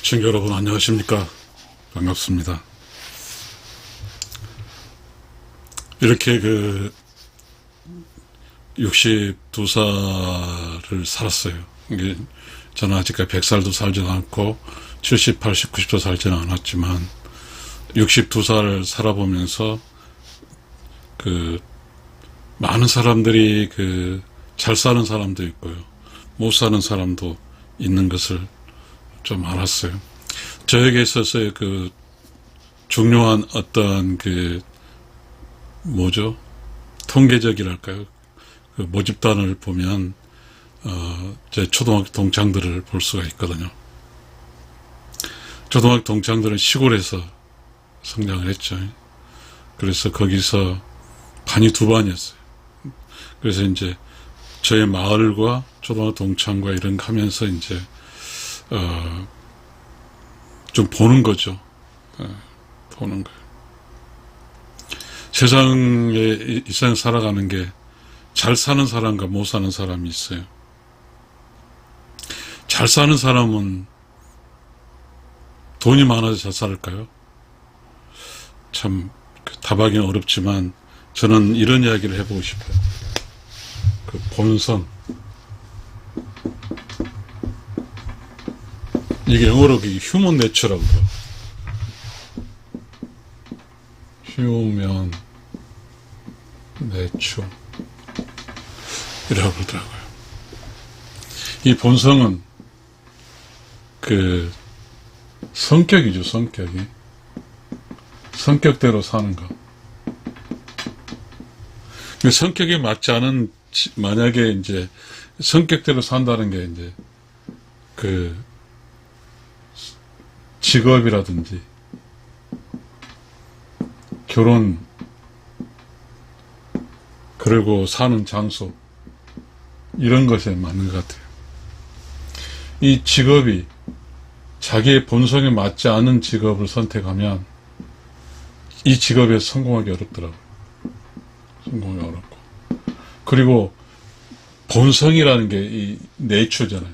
시청자 여러분 안녕하십니까. 반갑습니다. 이렇게 62살을 살았어요. 이게 저는 아직까지 100살도 살지는 않고 70, 80, 90도 살지는 않았지만 62살을 살아보면서 많은 사람들이 잘 사는 사람도 있고요. 못 사는 사람도 있는 것을 좀 알았어요. 저에게 있어서의 중요한 어떤 통계적이랄까요? 모집단을 보면, 제 초등학교 동창들을 볼 수가 있거든요. 초등학교 동창들은 시골에서 성장을 했죠. 그래서 거기서 반이 두 반이었어요. 그래서 이제 저의 마을과 초등학교 동창과 이런 거 하면서 이제 좀 보는 거죠. 보는 거예요. 세상에 이 세상 살아가는 게 잘 사는 사람과 못 사는 사람이 있어요. 잘 사는 사람은 돈이 많아서 잘 살까요? 참 답하기는 어렵지만 저는 이런 이야기를 해보고 싶어요. 본성. 이게 영어로 휴먼 내추라고 그래요. 휴먼 내추 이라고 그러더라고요. 이 본성은 성격이죠. 성격대로 사는 거. 성격에 맞지 않은, 만약에 이제 성격대로 산다는 게 이제 직업이라든지 결혼, 그리고 사는 장소, 이런 것에 맞는 것 같아요. 이 직업이 자기의 본성에 맞지 않은 직업을 선택하면 이 직업에 성공하기 어렵더라고요. 성공하기 어렵고. 그리고 본성이라는 게 이 내추잖아요.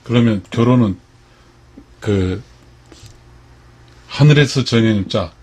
그러면 결혼은 하늘에서 정해준 짝.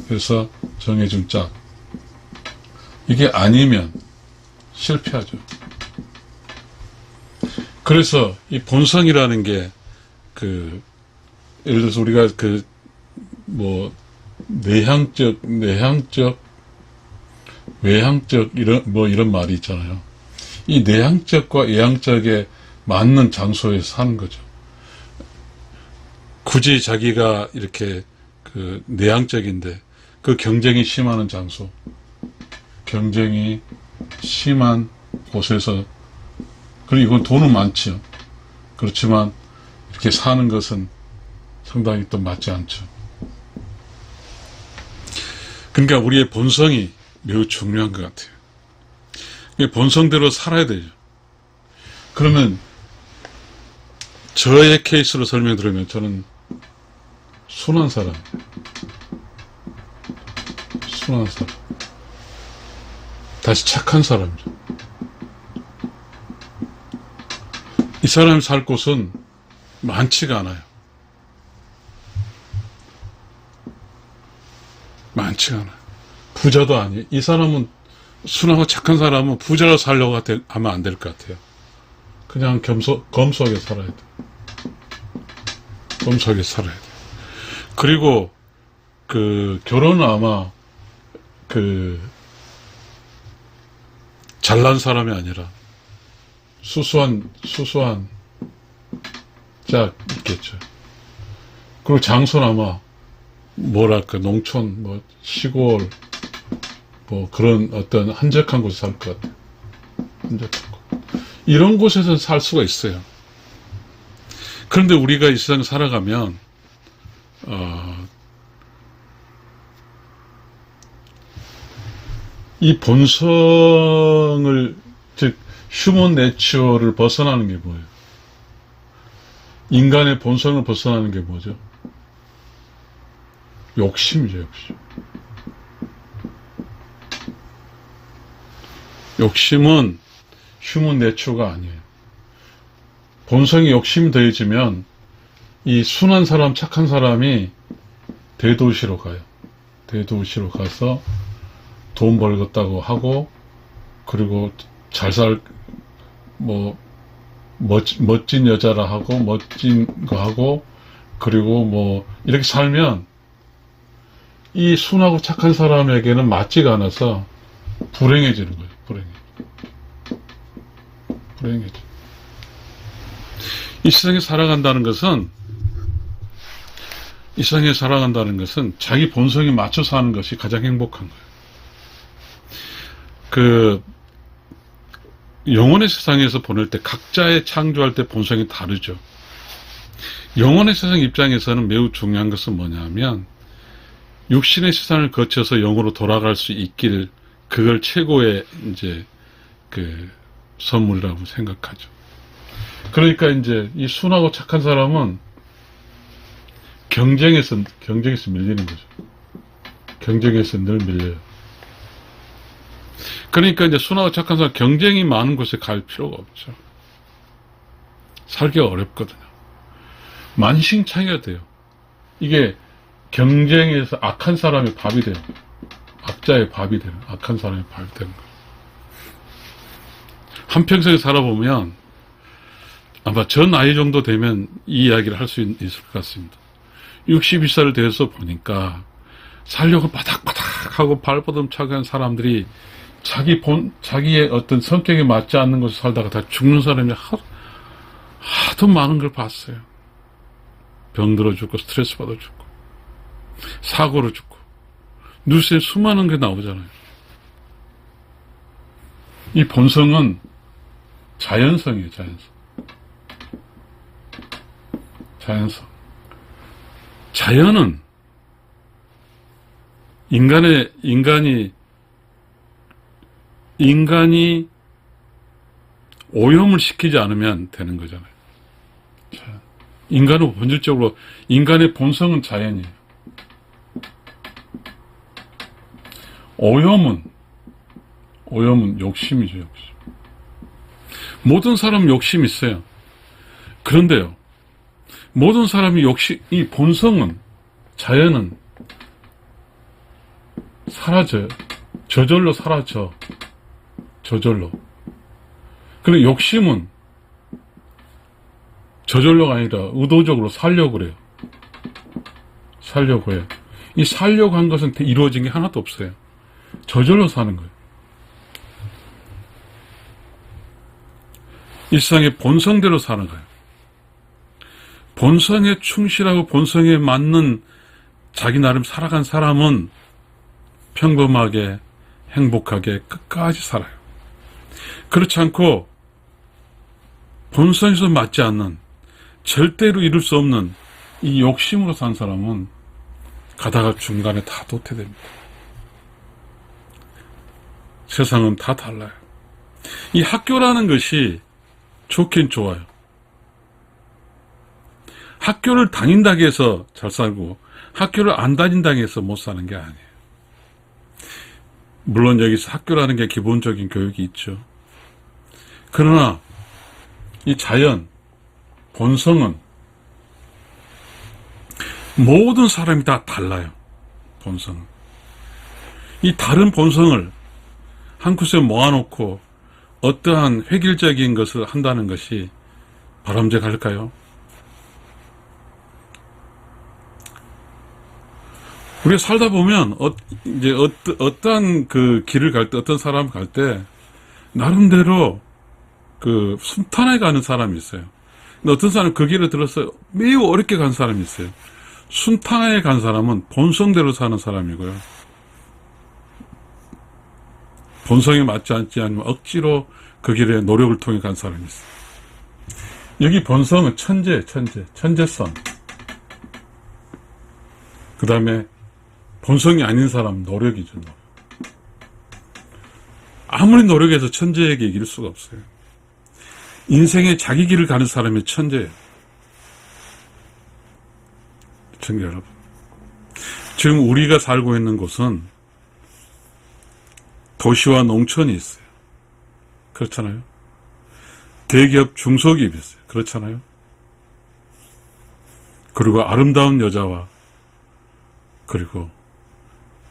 그래서 정해준 짝. 이게 아니면 실패하죠. 그래서 이 본성이라는 게 예를 들어서 우리가 내향적, 외향적 이런 말이 있잖아요. 이 내향적과 외향적에 맞는 장소에 사는 거죠. 굳이 자기가 이렇게 내향적인데 경쟁이 심한 장소, 경쟁이 심한 곳에서, 그리고 이건 돈은 많죠. 그렇지만 이렇게 사는 것은 상당히 또 맞지 않죠. 그러니까 우리의 본성이 매우 중요한 것 같아요. 본성대로 살아야 되죠. 그러면 저의 케이스로 설명드리면 저는 순한 사람. 다시 착한 사람이죠. 이 사람이 살 곳은 많지가 않아요. 많지가 않아요. 부자도 아니에요. 이 사람은, 순하고 착한 사람은 부자로 살려고 하면 안 될 것 같아요. 그냥 검소하게 살아야 돼요. 검소하게 살아야 돼요. 그리고 결혼은 아마 잘난 사람이 아니라 수수한 짝 있겠죠. 그리고 장소는 아마 농촌, 시골, 그런 어떤 한적한 곳에 살 것 같아요. 한적한 곳. 이런 곳에서 살 수가 있어요. 그런데 우리가 이 세상 살아가면 이 본성을, 즉 휴먼 내추럴을 벗어나는 게 뭐예요? 인간의 본성을 벗어나는 게 뭐죠? 욕심이죠, 욕심. 욕심은 휴먼 내추럴가 아니에요. 본성이 욕심이 더해지면 이 순한 사람, 착한 사람이 대도시로 가요. 대도시로 가서 돈 벌겠다고 하고, 그리고 멋진 여자라 하고, 멋진 거 하고, 그리고 이렇게 살면, 이 순하고 착한 사람에게는 맞지가 않아서 불행해지는 거예요. 불행해져. 이 세상에 살아간다는 것은 자기 본성에 맞춰 사는 것이 가장 행복한 거예요. 영혼의 세상에서 보낼 때 각자의 창조할 때 본성이 다르죠. 영혼의 세상 입장에서는 매우 중요한 것은 뭐냐면 육신의 세상을 거쳐서 영으로 돌아갈 수 있길, 그걸 최고의 선물이라고 생각하죠. 그러니까 이 순하고 착한 사람은 경쟁에서 밀리는 거죠. 경쟁에서 늘 밀려요. 그러니까 순하고 착한 사람, 경쟁이 많은 곳에 갈 필요가 없죠. 살기가 어렵거든요. 만신창이가 돼요. 이게 경쟁에서 악한 사람의 밥이 돼요. 악자의 밥이 되는, 악한 사람의 밥이 되는 거예요. 한평생에 살아보면 아마 저 나이 정도 되면 이 이야기를 할 수 있을 것 같습니다. 62살을 돼서 보니까 살려고 바닥바닥하고 발버둥차게 한 사람들이 자기의 어떤 성격에 맞지 않는 곳에 살다가 다 죽는 사람이 하도 많은 걸 봤어요. 병들어 죽고, 스트레스 받아 죽고, 사고로 죽고, 뉴스에 수많은 게 나오잖아요. 이 본성은 자연성이에요, 자연성. 자연은 인간이 오염을 시키지 않으면 되는 거잖아요. 인간은 본질적으로, 인간의 본성은 자연이에요. 오염은 욕심이죠, 욕심. 모든 사람은 욕심이 있어요. 그런데요, 모든 사람이 이 본성은, 자연은 사라져요. 저절로 사라져. 저절로. 그리고 욕심은 저절로가 아니라 의도적으로 살려고 그래요. 살려고 해요. 이 살려고 한 것은 이루어진 게 하나도 없어요. 저절로 사는 거예요. 이 세상에 본성대로 사는 거예요. 본성에 충실하고 본성에 맞는 자기 나름 살아간 사람은 평범하게, 행복하게 끝까지 살아요. 그렇지 않고 본성에서 맞지 않는, 절대로 이룰 수 없는 이 욕심으로 산 사람은 가다가 중간에 다 도태됩니다. 세상은 다 달라요. 이 학교라는 것이 좋긴 좋아요. 학교를 다닌다고 해서 잘 살고 학교를 안 다닌다고 해서 못 사는 게 아니에요. 물론 여기서 학교라는 게 기본적인 교육이 있죠. 그러나 이 자연, 본성은 모든 사람이 다 달라요. 본성은. 이 다른 본성을 한 곳에 모아놓고 어떠한 획일적인 것을 한다는 것이 바람직할까요? 우리가 살다 보면 이제 어떠한 그 길을 갈 때, 어떤 사람 갈 때 나름대로 그 순탄하게 가는 사람이 있어요. 근데 어떤 사람은 그 길을 들어서 매우 어렵게 간 사람이 있어요. 순탄하게 간 사람은 본성대로 사는 사람이고요. 본성에 맞지 않지 않으면 억지로 그 길에 노력을 통해 간 사람이 있어요. 여기 본성은 천재성. 그 다음에 본성이 아닌 사람, 노력이죠. 아무리 노력해서 천재에게 이길 수가 없어요. 인생에 자기 길을 가는 사람이 천재예요. 청자 여러분. 지금 우리가 살고 있는 곳은 도시와 농촌이 있어요. 그렇잖아요. 대기업, 중소기업이 있어요. 그렇잖아요. 그리고 아름다운 여자와 그리고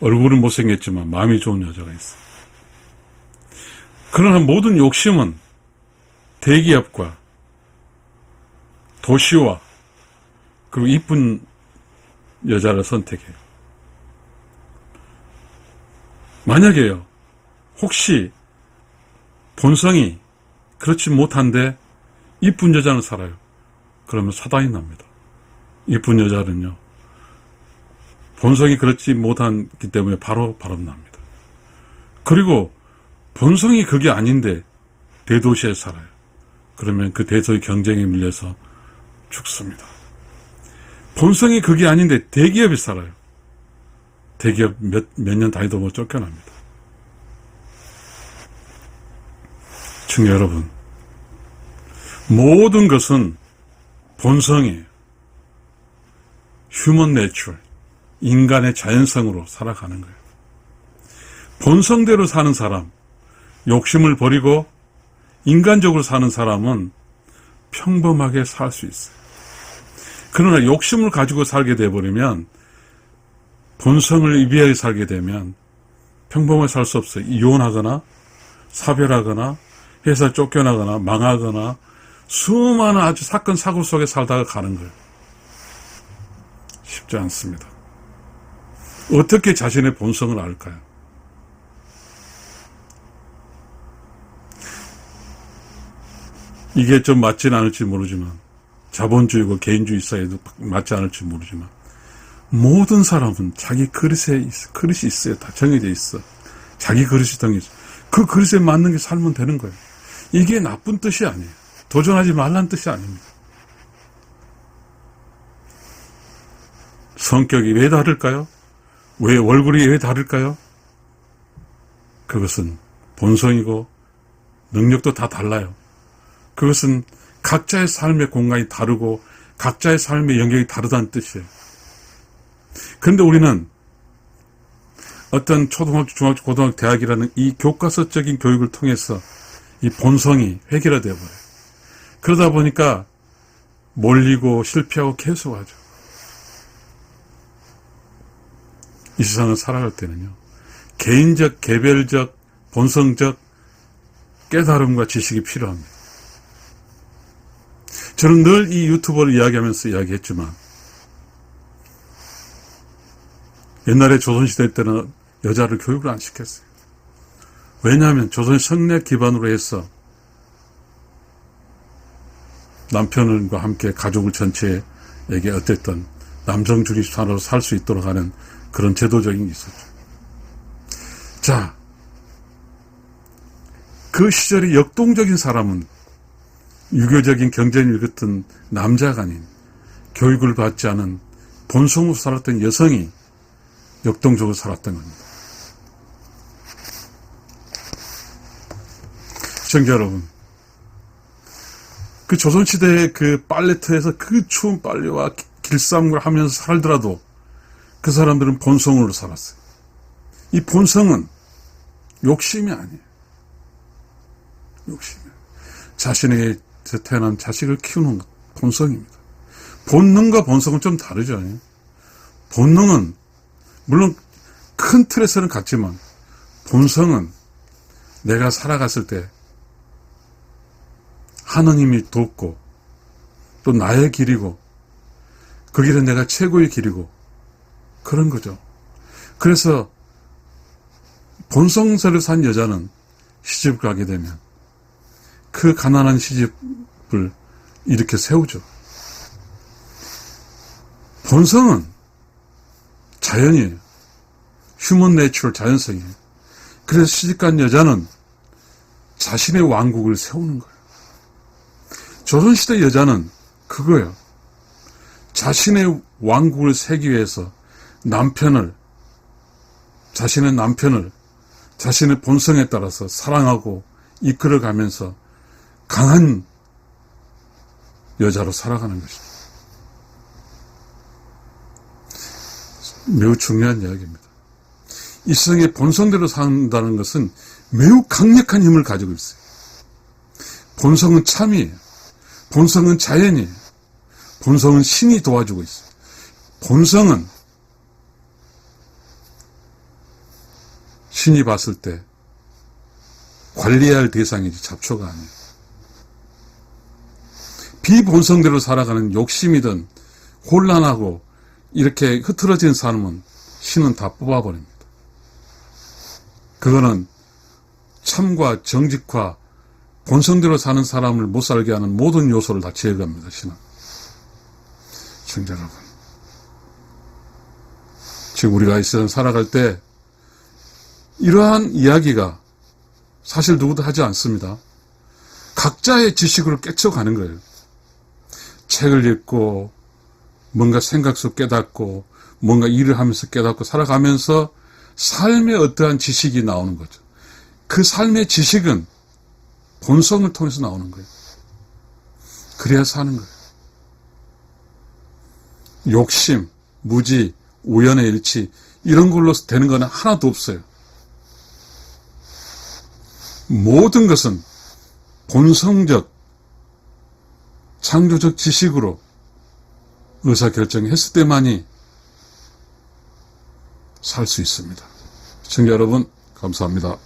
얼굴은 못생겼지만 마음이 좋은 여자가 있어. 그러나 모든 욕심은 대기업과 도시와 그리고 이쁜 여자를 선택해요. 만약에요, 혹시 본성이 그렇지 못한데 이쁜 여자는 살아요. 그러면 사단이 납니다. 이쁜 여자는요, 본성이 그렇지 못하기 때문에 바로 바람납니다. 그리고 본성이 그게 아닌데 대도시에 살아요. 그러면 그 대도시 경쟁에 밀려서 죽습니다. 본성이 그게 아닌데 대기업에 살아요. 대기업 몇 년 다니도 못 쫓겨납니다. 청취자 여러분, 모든 것은 본성이에요. 휴먼 내추럴, 인간의 자연성으로 살아가는 거예요. 본성대로 사는 사람, 욕심을 버리고 인간적으로 사는 사람은 평범하게 살 수 있어요. 그러나 욕심을 가지고 살게 되어버리면, 본성을 위하여 살게 되면 평범하게 살 수 없어요. 이혼하거나 사별하거나 회사 쫓겨나거나 망하거나 수많은 아주 사건 사고 속에 살다가 가는 거예요. 쉽지 않습니다. 어떻게 자신의 본성을 알까요? 이게 좀 맞지는 않을지 모르지만, 자본주의고 개인주의 사회도 맞지 않을지 모르지만, 모든 사람은 자기 그릇이 있어요. 다 정해져 있어. 자기 그릇이 정해져. 그 그릇에 맞는 게 살면 되는 거예요. 이게 나쁜 뜻이 아니에요. 도전하지 말라는 뜻이 아닙니다. 성격이 왜 다를까요? 왜 얼굴이 왜 다를까요? 그것은 본성이고 능력도 다 달라요. 그것은 각자의 삶의 공간이 다르고 각자의 삶의 영역이 다르다는 뜻이에요. 그런데 우리는 어떤 초등학교, 중학교, 고등학교, 대학이라는 이 교과서적인 교육을 통해서 이 본성이 획일화되어 버려요. 그러다 보니까 몰리고 실패하고 계속하죠. 이 세상을 살아갈 때는요, 개인적, 개별적, 본성적 깨달음과 지식이 필요합니다. 저는 늘 이 유튜버를 이야기하면서 이야기했지만, 옛날에 조선시대 때는 여자를 교육을 안 시켰어요. 왜냐하면 조선 성례 기반으로 해서 남편과 함께 가족을 전체에게 어쨌든 남성 중립사로 살 수 있도록 하는 그런 제도적인 게 있었죠. 자, 그 시절의 역동적인 사람은 유교적인 경쟁률 같은 남자가 아닌 교육을 받지 않은 본성으로 살았던 여성이 역동적으로 살았던 겁니다. 시청자 여러분, 그 조선시대의 그 빨래터에서 그 추운 빨래와 길쌈을 하면서 살더라도 그 사람들은 본성으로 살았어요. 이 본성은 욕심이 아니에요. 욕심이에요. 자신에게 태어난 자식을 키우는 것, 본성입니다. 본능과 본성은 좀 다르죠. 본능은 물론 큰 틀에서는 같지만 본성은 내가 살아갔을 때 하느님이 돕고 또 나의 길이고 그 길은 내가 최고의 길이고 그런 거죠. 그래서 본성대로 산 여자는 시집을 가게 되면 그 가난한 시집을 이렇게 세우죠. 본성은 자연이에요. 휴먼 내추럴, 자연성이에요. 그래서 시집간 여자는 자신의 왕국을 세우는 거예요. 조선시대 여자는 그거예요. 자신의 왕국을 세기 위해서 자신의 남편을 자신의 본성에 따라서 사랑하고 이끌어가면서 강한 여자로 살아가는 것입니다. 매우 중요한 이야기입니다. 이 세상에 본성대로 산다는 것은 매우 강력한 힘을 가지고 있어요. 본성은 참이에요. 본성은 자연이에요. 본성은 신이 도와주고 있어요. 본성은 신이 봤을 때 관리해야 할 대상이지 잡초가 아니에요. 비본성대로 살아가는 욕심이든 혼란하고 이렇게 흐트러진 사람은 신은 다 뽑아버립니다. 그거는 참과 정직과 본성대로 사는 사람을 못 살게 하는 모든 요소를 다 제거합니다. 신은. 시청자 여러분, 지금 우리가 이 세상 살아갈 때 이러한 이야기가 사실 누구도 하지 않습니다. 각자의 지식으로 깨쳐가는 거예요. 책을 읽고 뭔가 생각 속 깨닫고 뭔가 일을 하면서 깨닫고 살아가면서 삶의 어떠한 지식이 나오는 거죠. 그 삶의 지식은 본성을 통해서 나오는 거예요. 그래야 사는 거예요. 욕심, 무지, 우연의 일치 이런 걸로 되는 건 하나도 없어요. 모든 것은 본성적, 창조적 지식으로 의사결정했을 때만이 살 수 있습니다. 시청자 여러분, 감사합니다.